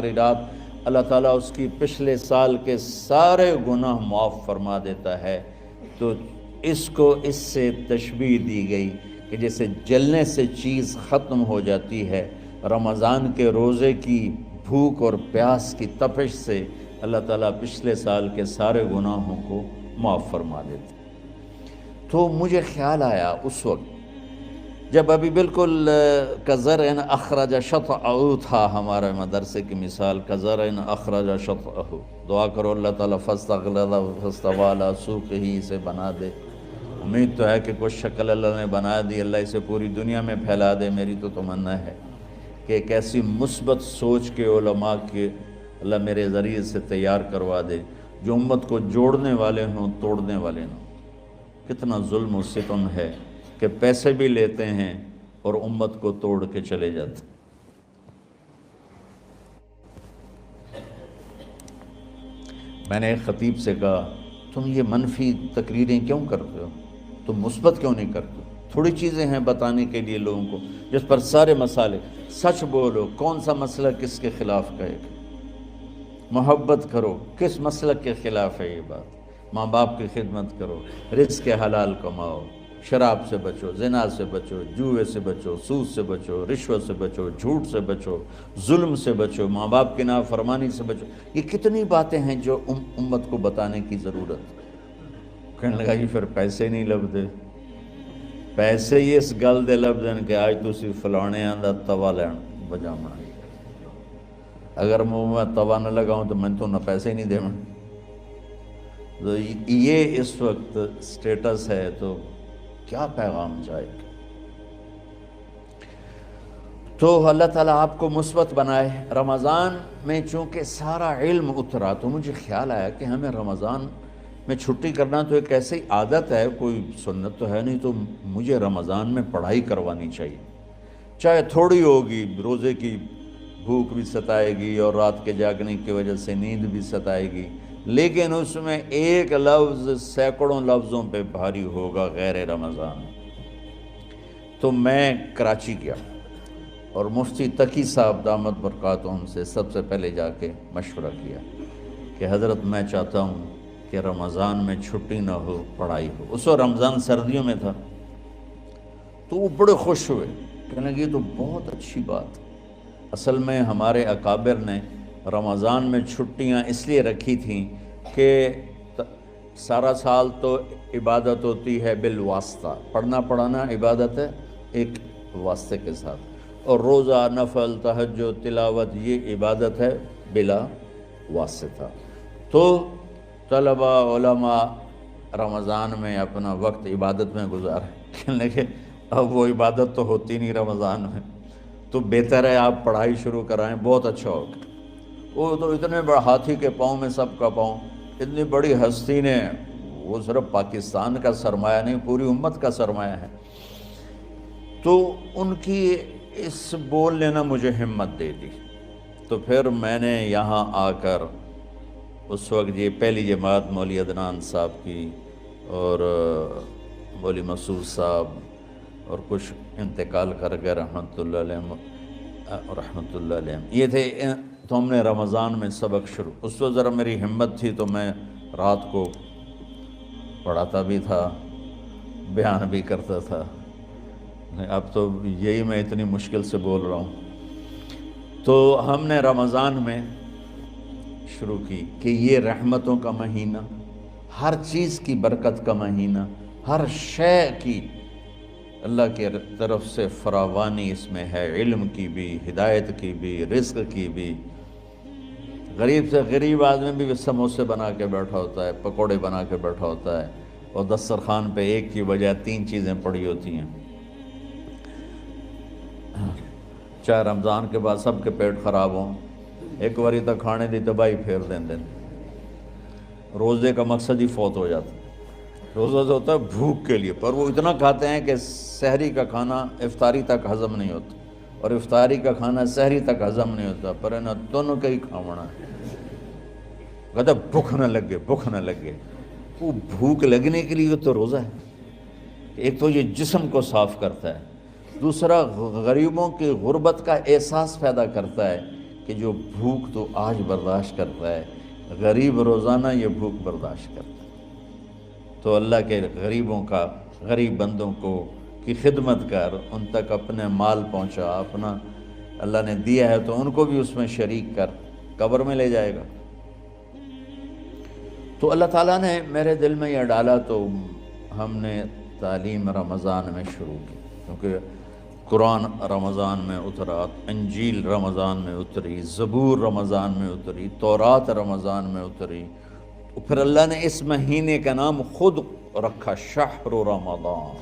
آخری رات اللہ تعالیٰ اس کی پچھلے سال کے سارے گناہ معاف فرما دیتا ہے۔ تو اس کو اس سے تشبیہ دی گئی کہ جیسے جلنے سے چیز ختم ہو جاتی ہے، رمضان کے روزے کی بھوک اور پیاس کی تپش سے اللہ تعالیٰ پچھلے سال کے سارے گناہوں کو معاف فرما دیتے۔ تو مجھے خیال آیا اس وقت جب ابھی بالکل کزرع اخرج شطأہ تھا، ہمارے مدرسے کی مثال کزرع اخرج شطأہ، دعا کرو اللہ تعالیٰ فاستغلظ فاستوی علی سوقہ سے بنا دے۔ امید تو ہے کہ کچھ شکل اللہ نے بنا دی، اللہ اسے پوری دنیا میں پھیلا دے۔ میری تو تمنا ہے کہ ایک ایسی مثبت سوچ کے علماء کے اللہ میرے ذریعے سے تیار کروا دے جو امت کو جوڑنے والے ہوں، توڑنے والے ہوں۔ کتنا ظلم و ستم ہے کہ پیسے بھی لیتے ہیں اور امت کو توڑ کے چلے جاتے۔ میں نے ایک خطیب سے کہا تم یہ منفی تقریریں کیوں کرتے ہو، تم مثبت کیوں نہیں کرتے؟ تھوڑی چیزیں ہیں بتانے کے لیے لوگوں کو جس پر سارے مسائل، سچ بولو، کون سا مسئلہ کس کے خلاف کہے گا، محبت کرو، کس مسلک کے خلاف ہے یہ بات، ماں باپ کی خدمت کرو، رزق حلال کماؤ، شراب سے بچو، زنا سے بچو، جوئے سے بچو، سود سے بچو، رشوت سے بچو، جھوٹ سے بچو، ظلم سے بچو، ماں باپ کی نافرمانی سے بچو۔ یہ کتنی باتیں ہیں جو امت کو بتانے کی ضرورت۔ کہنے لگا یہ پھر پیسے نہیں لبدے، پیسے ہی اس گل دے لبدے کہ آج تسی فلانے آندہ توا لین بجامنا، اگر منہ میں توا نہ لگاؤں تو میں تو نہ پیسے نہیں دے۔ تو یہ اس وقت سٹیٹس ہے، تو کیا پیغام جائے گا؟ تو اللہ تعالیٰ آپ کو مثبت بنائے۔ رمضان میں چونکہ سارا علم اترا تو مجھے خیال آیا کہ ہمیں رمضان میں چھٹی کرنا تو ایک ایسی عادت ہے، کوئی سنت تو ہے نہیں، تو مجھے رمضان میں پڑھائی کروانی چاہیے، چاہے تھوڑی ہوگی، روزے کی بھوک بھی ستائے گی اور رات کے جاگنے کی وجہ سے نیند بھی ستائے گی، لیکن اس میں ایک لفظ سینکڑوں لفظوں پہ بھاری ہوگا غیر رمضان۔ تو میں کراچی گیا اور مفتی تقی صاحب دامت برکاتہم سے سب سے پہلے جا کے مشورہ کیا کہ حضرت میں چاہتا ہوں کہ رمضان میں چھٹی نہ ہو، پڑھائی ہو۔ اس وقت رمضان سردیوں میں تھا، تو وہ بڑے خوش ہوئے، کہنے لگے یہ تو بہت اچھی بات۔ اصل میں ہمارے اکابر نے رمضان میں چھٹیاں اس لیے رکھی تھیں کہ سارا سال تو عبادت ہوتی ہے بالواسطہ، پڑھنا پڑھانا عبادت ہے ایک واسطے کے ساتھ، اور روزہ، نفل، تہجد، تلاوت یہ عبادت ہے بلا واسطہ۔ تو طلباء، علماء رمضان میں اپنا وقت عبادت میں گزارے، کہنے لگے اب وہ عبادت تو ہوتی نہیں رمضان میں، تو بہتر ہے آپ پڑھائی شروع کرائیں، بہت اچھا ہوگا۔ وہ تو اتنے بڑے ہاتھی کے پاؤں میں سب کا پاؤں، اتنی بڑی ہستی نے، وہ صرف پاکستان کا سرمایہ نہیں پوری امت کا سرمایہ ہے، تو ان کی اس بول نے مجھے ہمت دے دی۔ تو پھر میں نے یہاں آ کر اس وقت یہ پہلی جماعت مولوی عدنان صاحب کی اور مولوی مسعود صاحب اور کچھ انتقال کر گئے رحمۃ اللہ علیہ، یہ تھے، تو ہم نے رمضان میں سبق شروع۔ اس وقت ذرا میری ہمت تھی تو میں رات کو پڑھاتا بھی تھا، بیان بھی کرتا تھا، اب تو یہی میں اتنی مشکل سے بول رہا ہوں۔ تو ہم نے رمضان میں شروع کی کہ یہ رحمتوں کا مہینہ، ہر چیز کی برکت کا مہینہ، ہر شے کی اللہ کی طرف سے فراوانی اس میں ہے، علم کی بھی، ہدایت کی بھی، رزق کی بھی۔ غریب سے غریب آدمی بھی سموسے بنا کے بیٹھا ہوتا ہے، پکوڑے بنا کے بیٹھا ہوتا ہے، اور دسترخوان پہ ایک کی بجائے 3 چیزیں پڑی ہوتی ہیں۔ چاہے رمضان کے بعد سب کے پیٹ خراب ہوں، ایک واری تک کھانے دی تباہی پھیر دیں۔ روزے کا مقصد ہی فوت ہو جاتا ہے۔ روزہ جو ہوتا ہے بھوک کے لیے، پر وہ اتنا کھاتے ہیں کہ سحری کا کھانا افطاری تک ہضم نہیں ہوتا، اور افطاری کا کھانا سحری تک ہضم نہیں ہوتا، پر انہیں دونوں کا ہی کھاونا ہے۔ کہتا بھوک نہ لگے، بھوک نہ لگے۔ وہ بھوک لگنے کے لیے تو روزہ ہے۔ ایک تو یہ جسم کو صاف کرتا ہے، دوسرا غریبوں کی غربت کا احساس پیدا کرتا ہے کہ جو بھوک تو آج برداشت کرتا ہے، غریب روزانہ یہ بھوک برداشت کرتا ہے۔ تو اللہ کے غریب بندوں کی خدمت کر، ان تک اپنے مال پہنچا، اپنا اللہ نے دیا ہے تو ان کو بھی اس میں شریک کر، قبر میں لے جائے گا۔ تو اللہ تعالیٰ نے میرے دل میں یہ ڈالا تو ہم نے تعلیم رمضان میں شروع کی، کیونکہ قرآن رمضان میں اترا، انجیل رمضان میں اتری، زبور رمضان میں اتری، تورات رمضان میں اتری، پھر اللہ نے اس مہینے کا نام خود رکھا شہر رمضان،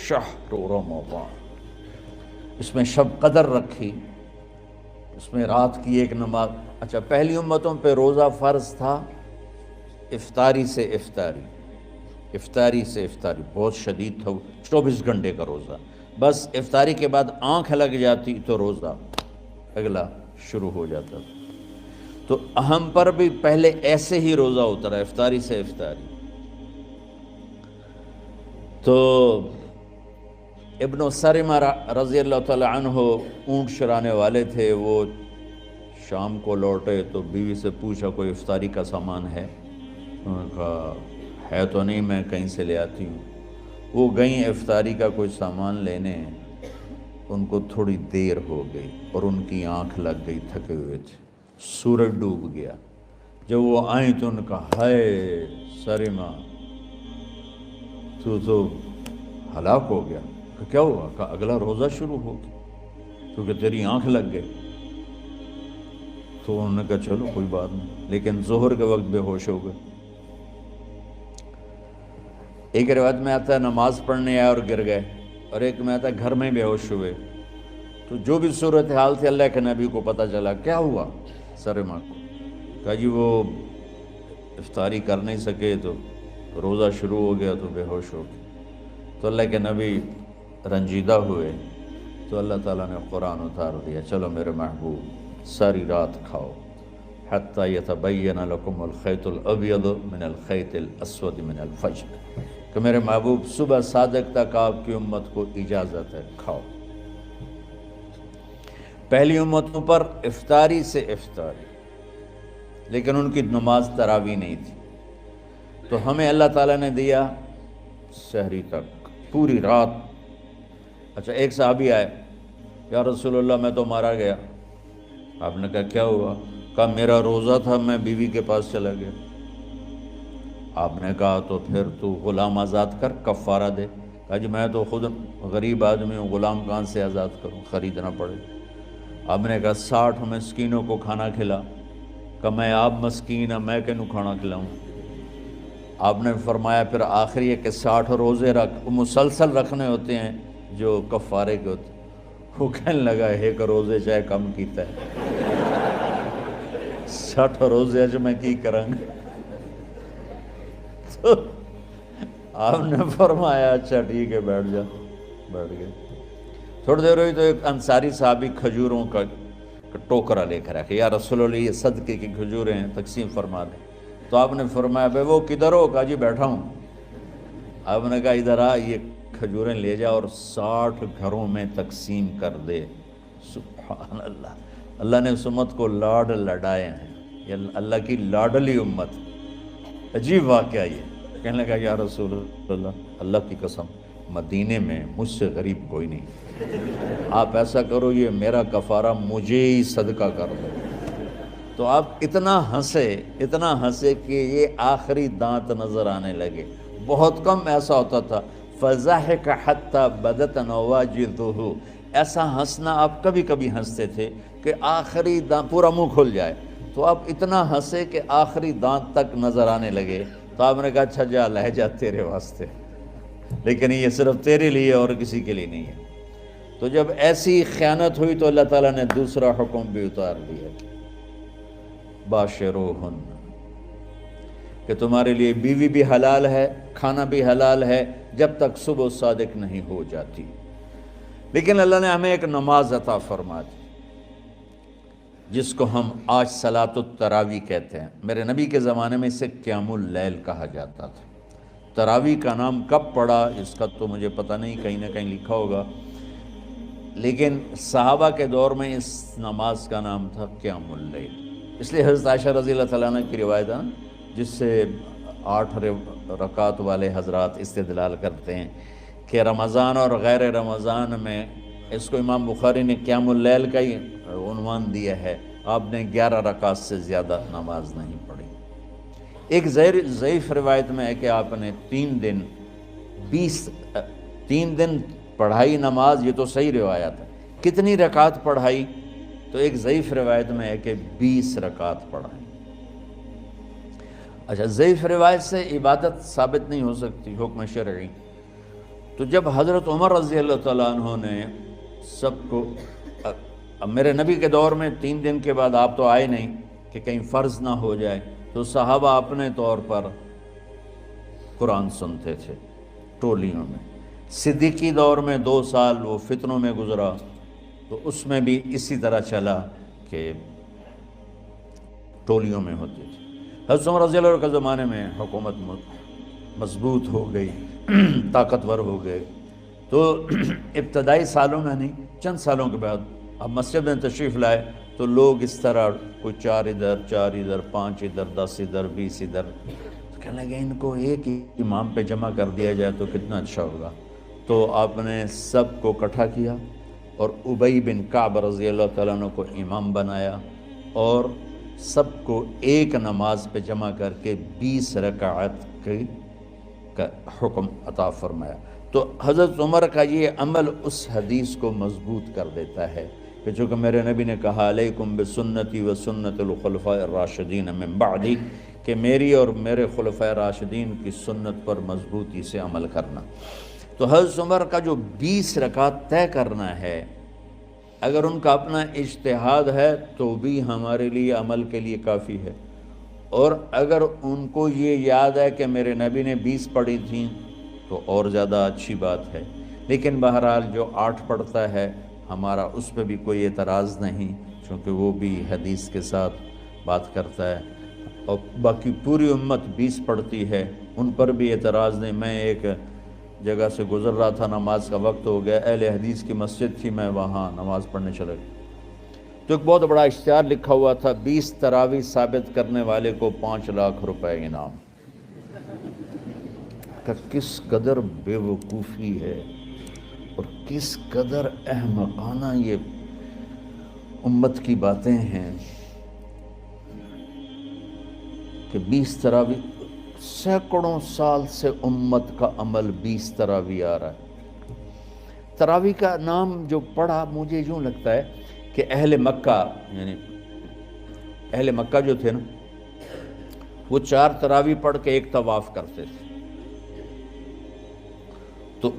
شہر رمضان۔ اس میں شب قدر رکھی، اس میں رات کی ایک نماز۔ اچھا، پہلی امتوں پہ روزہ فرض تھا افطاری سے افطاری، افطاری سے افطاری، بہت شدید تھا، 24 گھنٹے کا روزہ، بس افطاری کے بعد آنکھ لگ جاتی تو روزہ اگلا شروع ہو جاتا تھا۔ تو ہم پر بھی پہلے ایسے ہی روزہ اترا، افطاری سے افطاری۔ تو ابن سرمہ رضی اللہ تعالیٰ عنہ اونٹ چرانے والے تھے، وہ شام کو لوٹے تو بیوی سے پوچھا کوئی افطاری کا سامان ہے؟ انہوں نے کہا ہے تو نہیں، میں کہیں سے لے آتی ہوں۔ وہ گئیں افطاری کا کوئی سامان لینے، ان کو تھوڑی دیر ہو گئی اور ان کی آنکھ لگ گئی، تھکے ہوئے تھے، سورج ڈوب گیا۔ جب وہ آئیں تو ان نے کہا ہائے سرمہ تو ہلاک ہو گیا۔ کہ کیا ہوا؟ کہا اگلا روزہ شروع ہو گیا کیونکہ تیری آنکھ لگ گئی۔ تو انہوں نے کہا چلو کوئی بات نہیں، لیکن ظہر کے وقت بے ہوش ہو گئے۔ ایک روایت میں آتا ہے نماز پڑھنے آئے اور گر گئے، اور ایک میں آتا ہے گھر میں بے ہوش ہوئے۔ تو جو بھی صورتحال تھی اللہ کے نبی کو پتہ چلا۔ کیا ہوا سرمہ کو؟ کہا جی وہ افطاری کر نہیں سکے تو روزہ شروع ہو گیا تو بے ہوش ہو گئے۔ تو اللہ کے نبی رنجیدہ ہوئے، تو اللہ تعالیٰ نے قرآن اتار دیا، چلو میرے محبوب ساری رات کھاؤ، حتی یتبین لکم الخیط الابیض من الخیط الاسود من الفجر، کہ میرے محبوب صبح صادق تک آپ کی امت کو اجازت ہے، کھاؤ۔ پہلی امتوں پر افطاری سے افطاری، لیکن ان کی نماز تراویح نہیں تھی۔ تو ہمیں اللہ تعالیٰ نے دیا سحری تک، پوری رات۔ اچھا، ایک صحابی آئے، یا رسول اللہ میں تو مارا گیا۔ آپ نے کہا کیا ہوا؟ کہا میرا روزہ تھا، میں بیوی کے پاس چلا گیا۔ آپ نے کہا تو پھر تو غلام آزاد کر، کفارہ دے۔ کہا جی میں تو خود غریب آدمی ہوں، غلام کہاں سے آزاد کروں، خریدنا پڑے۔ آپ نے کہا 60 مسکینوں کو کھانا کھلا۔ کہ میں آپ مسکین ہیں، میں کینوں کھانا کھلاؤں؟ آپ نے فرمایا پھر آخری ہے کہ 60 روزے مسلسل رکھنے ہوتے ہیں جو کفارے کے ہوتے ہیں۔ وہ کہنے لگا ایک روزے چاہے کم کیتا ہے، 60 روزے اج میں کی کروں گا؟ تو آپ نے فرمایا اچھا ٹھیک ہے بیٹھ جا، بیٹھ گئے۔ تھوڑی دیر ہوئی تو ایک انصاری صحابی کھجوروں کا ٹوکرا لے کر آیا، یا رسول اللہ یہ صدقے کی کھجوریں ہیں، تقسیم فرما دیں۔ تو آپ نے فرمایا بھائی وہ کدھر ہو؟ کہا جی بیٹھا ہوں۔ آپ نے کہا ادھر آ، یہ کھجوریں لے جا اور 60 گھروں میں تقسیم کر دے۔ سبحان اللہ، اللہ نے اس امت کو لاڈ لڈائے ہیں، یہ اللہ کی لاڈلی امت۔ عجیب واقعہ یہ، کہنے لگا یا رسول اللہ، اللہ کی قسم مدینے میں مجھ سے غریب کوئی نہیں، آپ ایسا کرو یہ میرا کفارہ مجھے ہی صدقہ کر دو۔ تو آپ اتنا ہنسے کہ یہ آخری دانت نظر آنے لگے۔ بہت کم ایسا ہوتا تھا، فَضَحِكَ حَتَّى بَدَتْ نَوَاجِذُهُ، ایسا ہنسنا آپ کبھی کبھی ہنستے تھے کہ آخری دانت پورا منہ کھل جائے۔ تو آپ اتنا ہنسے کہ آخری دانت تک نظر آنے لگے۔ تو آپ نے کہا اچھا جا لے جا تیرے واسطے، لیکن یہ صرف تیرے لیے اور کسی کے لیے نہیں ہے۔ تو جب ایسی خیانت ہوئی تو اللہ تعالیٰ نے دوسرا حکم بھی اتار دیا، باشروہن، کہ تمہارے لیے بیوی بھی حلال ہے، کھانا بھی حلال ہے جب تک صبح صادق نہیں ہو جاتی۔ لیکن اللہ نے ہمیں ایک نماز عطا فرما دی جس کو ہم آج صلاۃ التراویح کہتے ہیں۔ میرے نبی کے زمانے میں اسے قیام اللیل کہا جاتا تھا۔ تراویح کا نام کب پڑا اس کا تو مجھے پتہ نہیں، کہیں نہ کہیں لکھا ہوگا۔ لیکن صحابہ کے دور میں اس نماز کا نام تھا قیام اللیل، اس لیے حضرت عائشہ رضی اللہ تعالیٰ عنہ کی روایت ہے جس سے 8 رکعت والے حضرات استدلال کرتے ہیں کہ رمضان اور غیر رمضان میں اس کو امام بخاری نے قیام اللیل کا ہی عنوان دیا ہے، آپ نے 11 رکعت سے زیادہ نماز نہیں پڑھی۔ ایک ضعیف روایت میں ہے کہ آپ نے 3 دن پڑھائی نماز، یہ تو صحیح روایت ہے۔ کتنی رکعت پڑھائی؟ تو ایک ضعیف روایت میں ہے کہ 20 رکعت پڑھائی۔ اچھا، ضعیف روایت سے عبادت ثابت نہیں ہو سکتی حکم شرعی، تو جب حضرت عمر رضی اللہ تعالیٰ عنہ نے سب کو، اب میرے نبی کے دور میں 3 دن کے بعد آپ تو آئے نہیں کہ کہیں فرض نہ ہو جائے، تو صحابہ اپنے طور پر قرآن سنتے تھے ٹولیوں میں۔ صدیقی دور میں 2 سال وہ فتنوں میں گزرا، تو اس میں بھی اسی طرح چلا کہ ٹولیوں میں ہوتے تھے۔ حضرت عمر رضی اللہ عنہ کے زمانے میں حکومت مضبوط ہو گئی، طاقتور ہو گئے، تو ابتدائی سالوں میں نہیں، چند سالوں کے بعد اب مسجد میں تشریف لائے تو لوگ اس طرح کوئی 4 ادھر 4 ادھر 5 ادھر 10 ادھر 20 ادھر، تو کہنے لگے ان کو ایک ہی امام پہ جمع کر دیا جائے تو کتنا اچھا ہوگا۔ تو آپ نے سب کو اکٹھا کیا اور ابی بن کعب رضی اللہ تعالیٰ عنہ کو امام بنایا اور سب کو ایک نماز پہ جمع کر کے 20 رکعت کا حکم عطا فرمایا۔ تو حضرت عمر کا یہ عمل اس حدیث کو مضبوط کر دیتا ہے کہ چونکہ میرے نبی نے کہا علیکم بسنتی و سنت الخلفاء الراشدین من بعدی، کہ میری اور میرے خلفاء راشدین کی سنت پر مضبوطی سے عمل کرنا۔ تو حضرت عمر کا جو 20 رکعت طے کرنا ہے، اگر ان کا اپنا اجتہاد ہے تو بھی ہمارے لیے عمل کے لیے کافی ہے، اور اگر ان کو یہ یاد ہے کہ میرے نبی نے 20 پڑھی تھیں تو اور زیادہ اچھی بات ہے۔ لیکن بہرحال جو 8 پڑھتا ہے ہمارا اس پہ بھی کوئی اعتراض نہیں، چونکہ وہ بھی حدیث کے ساتھ بات کرتا ہے، اور باقی پوری امت 20 پڑھتی ہے، ان پر بھی اعتراض نہیں۔ میں ایک جگہ سے گزر رہا تھا، نماز کا وقت ہو گیا، اہل حدیث کی مسجد تھی، میں وہاں نماز پڑھنے چلا گیا، تو ایک بہت بڑا اشتہار لکھا ہوا تھا، 20 تراویح ثابت کرنے والے کو 5 لاکھ روپے انعام۔ کہ کس قدر بے وقوفی ہے اور کس قدر احمقانہ یہ امت کی باتیں ہیں کہ 20 تراویح، سینکڑوں سال سے امت کا عمل 20 تراویح آ رہا ہے۔ تراویح کا نام جو پڑھا، مجھے یوں لگتا ہے کہ اہل مکہ، یعنی اہل مکہ جو تھے نا، وہ 4 تراویح پڑھ کے ایک طواف کرتے تھے، تو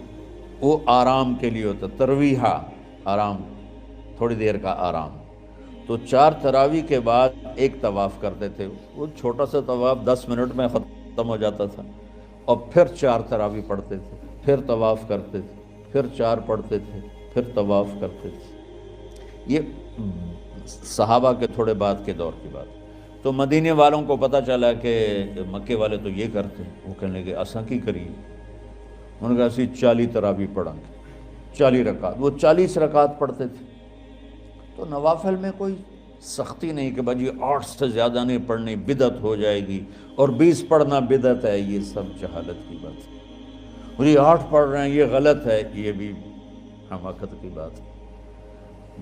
وہ آرام کے لیے ہوتا، ترویحہ آرام، تھوڑی دیر کا آرام۔ تو 4 تراویح کے بعد ایک طواف کرتے تھے، وہ چھوٹا سا طواف 10 منٹ میں ختم ہو جاتا تھا، اور پھر 4 تراویح پڑھتے تھے، پھر طواف کرتے تھے، پھر 4 پڑھتے تھے، پھر طواف کرتے تھے۔ یہ صحابہ کے تھوڑے بعد کے دور کی بات۔ تو مدینے والوں کو پتہ چلا کہ مکے والے تو یہ کرتے ہیں، وہ کہنے لگے اساں کی کریے، انہوں نے کہا اسی 40 تراویح پڑھیں گے، 40 رکعت، وہ 40 رکعت پڑھتے تھے۔ تو نوافل میں کوئی سختی نہیں کہ بھائی 8 سے زیادہ نہیں پڑھنی، بدعت ہو جائے گی، اور 20 پڑھنا بدعت ہے، یہ سب جہالت کی بات ہے۔ اور یہ 8 پڑھ رہے ہیں یہ غلط ہے، یہ بھی حماقت کی بات ہے۔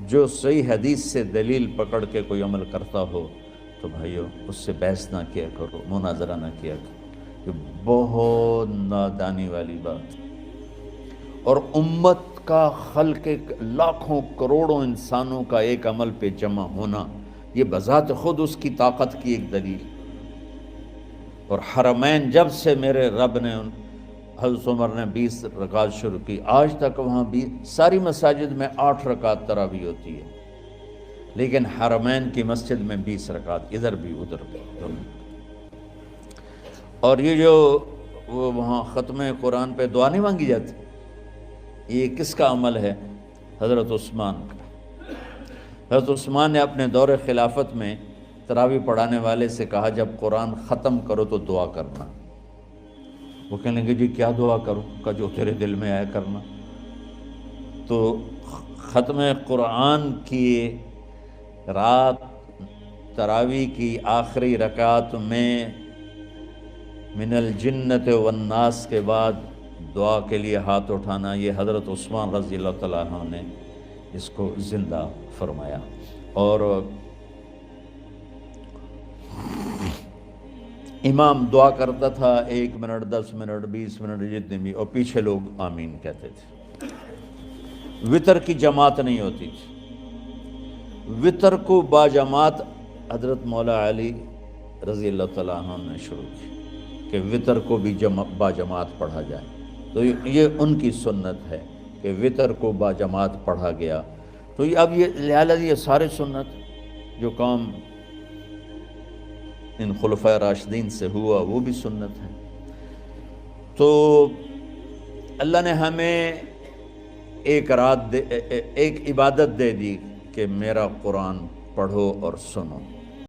جو صحیح حدیث سے دلیل پکڑ کے کوئی عمل کرتا ہو تو بھائیو اس سے بحث نہ کیا کرو، مناظرہ نہ کیا کرو، یہ بہت نادانی والی بات ہے۔ اور امت کا خلق لاکھوں کروڑوں انسانوں کا ایک عمل پہ جمع ہونا، یہ بذات خود اس کی طاقت کی ایک دلیل۔ اور حرمین جب سے میرے رب نے حضرت عمر نے 20 رکعت شروع کی، آج تک وہاں بھی ساری مساجد میں 8 رکعت تراویح ہوتی ہے، لیکن حرمین کی مسجد میں 20 رکعت، ادھر بھی ادھر بھی۔ اور یہ جو وہاں ختم قرآن پہ دعا نہیں مانگی جاتی، یہ کس کا عمل ہے؟ حضرت عثمان کا۔ حضرت عثمان نے اپنے دور خلافت میں تراویح پڑھانے والے سے کہا جب قرآن ختم کرو تو دعا کرنا۔ وہ کہنے لگے جی کیا دعا کروں؟ کا جو تیرے دل میں آیا کرنا۔ تو ختم قرآن کی رات تراویح کی آخری رکعت میں من الجنت والناس کے بعد دعا کے لیے ہاتھ اٹھانا، یہ حضرت عثمان رضی اللہ تعالیٰ عنہ نے اس کو زندہ فرمایا۔ اور امام دعا کرتا تھا 1 منٹ 10 منٹ 20 منٹ جتنے بھی، اور پیچھے لوگ آمین کہتے تھے۔ وطر کی جماعت نہیں ہوتی تھی، وطر کو باجماعت حضرت مولا علی رضی اللہ تعالیٰ عنہ نے شروع کی کہ وطر کو بھی باجماعت پڑھا جائے، تو یہ ان کی سنت ہے کہ وطر کو باجماعت پڑھا گیا۔ تو اب یہ لہٰذا یہ سارے سنت جو کام ان خلفۂ راشدین سے ہوا وہ بھی سنت ہے۔ تو اللہ نے ہمیں ایک عبادت دے دی کہ میرا قرآن پڑھو اور سنو۔